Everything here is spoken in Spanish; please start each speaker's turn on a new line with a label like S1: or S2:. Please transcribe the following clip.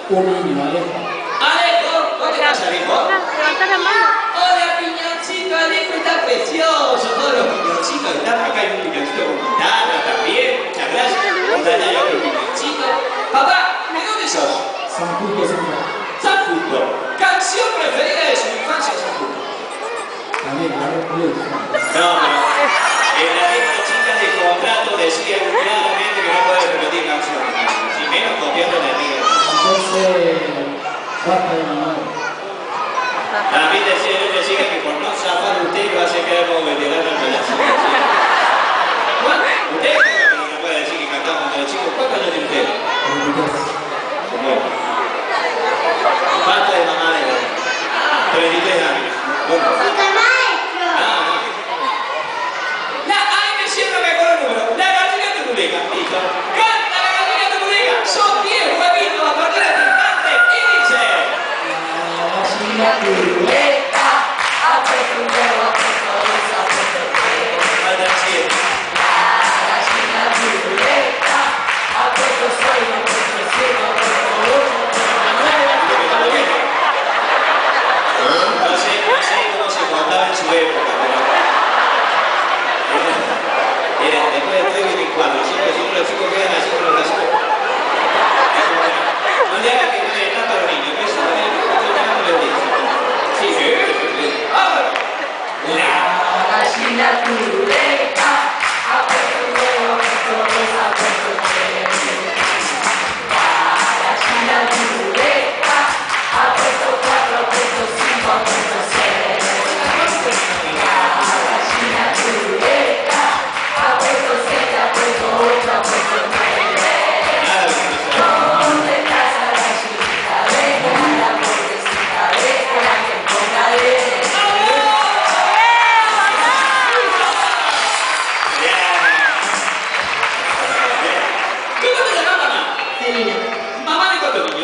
S1: Un niño, Alejo.
S2: Alejo, ¿dónde estás, Alejo?
S3: Levanta la mano.
S2: Hola, piñoncito, Alejo está precioso. Todos los piñoncitos están acá. Hay un piñoncito con guitarra también. Muchas gracias. Están ahí otro piñoncito. Papá, ¿de dónde sos?
S1: San Justo,
S2: San Justo. Canción preferida de su infancia, San Justo.
S1: También,
S2: No, pero en la misma chica de contrato decía claramente que no puede repetir canciones. Si menos copiando la amiga.
S1: Entonces, basta de mamá.
S2: También decía el otro chica que por no zafar usted lo hace quedar como veterano en la chica. ¿Usted no puede decir que cantamos con los chicos? ¿Cuántos años tiene usted? Bueno. Basta de mamá de 33 años. Bueno. La gallina turuleca, listo. ¡Canta la gallina turuleca! Son 10 huevitos a partir de este instante y dice...
S1: La gallina turuleca,
S2: hace tu huevo, hace todo, hace tu falta 100.
S4: La gallina turuleca, hace tu sueño, hace tu cielo,
S2: No sé cómo se contaba en su época, pero... Después de 3 vienen 4, siempre los chicos quedan así con los brazos. No le hagan que no le tapa a los niños, que eso también estoy llamando de audiencia. Sí, sí. ¡Vámonos!
S4: la gallina turuleca.